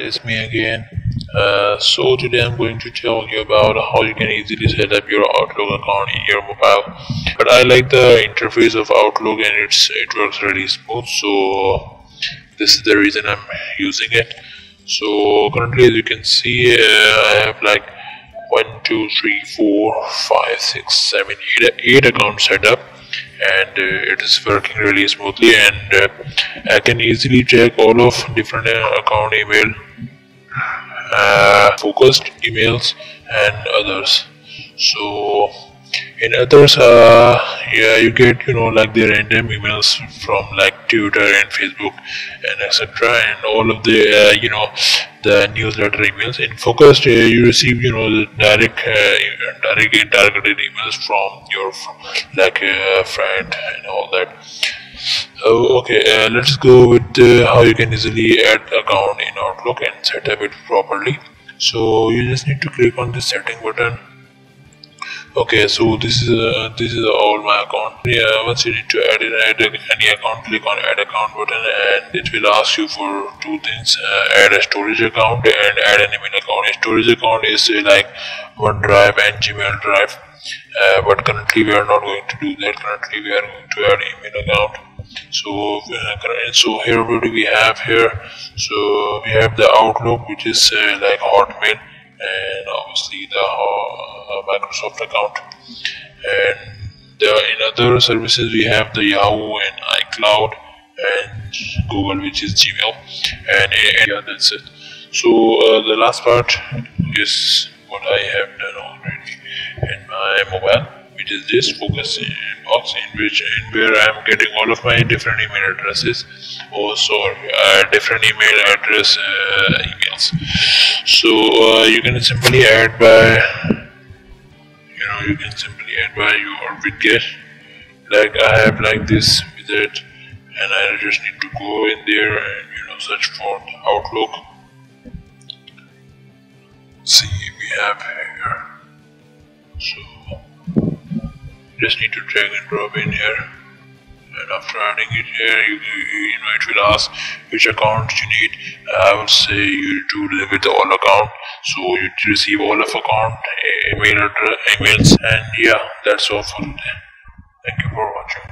it's me again. So today I'm going to tell you about how you can easily set up your Outlook account in your mobile. But I like the interface of Outlook and it works really smooth. So this is the reason I'm using it. So currently, as you can see, I have like 1, 2, 3, 4, 5, 6, 7, 8 accounts set up, and it is working really smoothly, and I can easily check all of different account email, focused emails and others. So in others, yeah, you get like the random emails from like Twitter and Facebook and etc, and all of the the newsletter emails. In focused, you receive the targeted emails from your friend and all that. Okay, let's go with how you can easily add account in Outlook and set up it properly. So you just need to click on the setting button. Okay, so this is all my account. Yeah, once you need to add any account, click on add account button, and it will ask you for two things: add a storage account and add an email account. A storage account is like OneDrive and Gmail Drive, but currently we are not going to do that. Currently we are going to add email account. So so here what do we have here? So we have the Outlook, which is like Hotmail, and obviously the Microsoft account, and in other services we have the Yahoo and iCloud and Google, which is Gmail, and yeah, that's it. So the last part is what I have done already in my mobile, which is this focus box in where I am getting all of my different email addresses, also different email address emails. So you can simply add by your widget. Like I have like this widget, and I just need to go in there and search for Outlook. See, we have here. So just need to drag and drop in here, and after adding it here, it will ask which account you need. I would say you do live with all account, so you receive all of account emails, and yeah, that's all for today. Thank you for watching.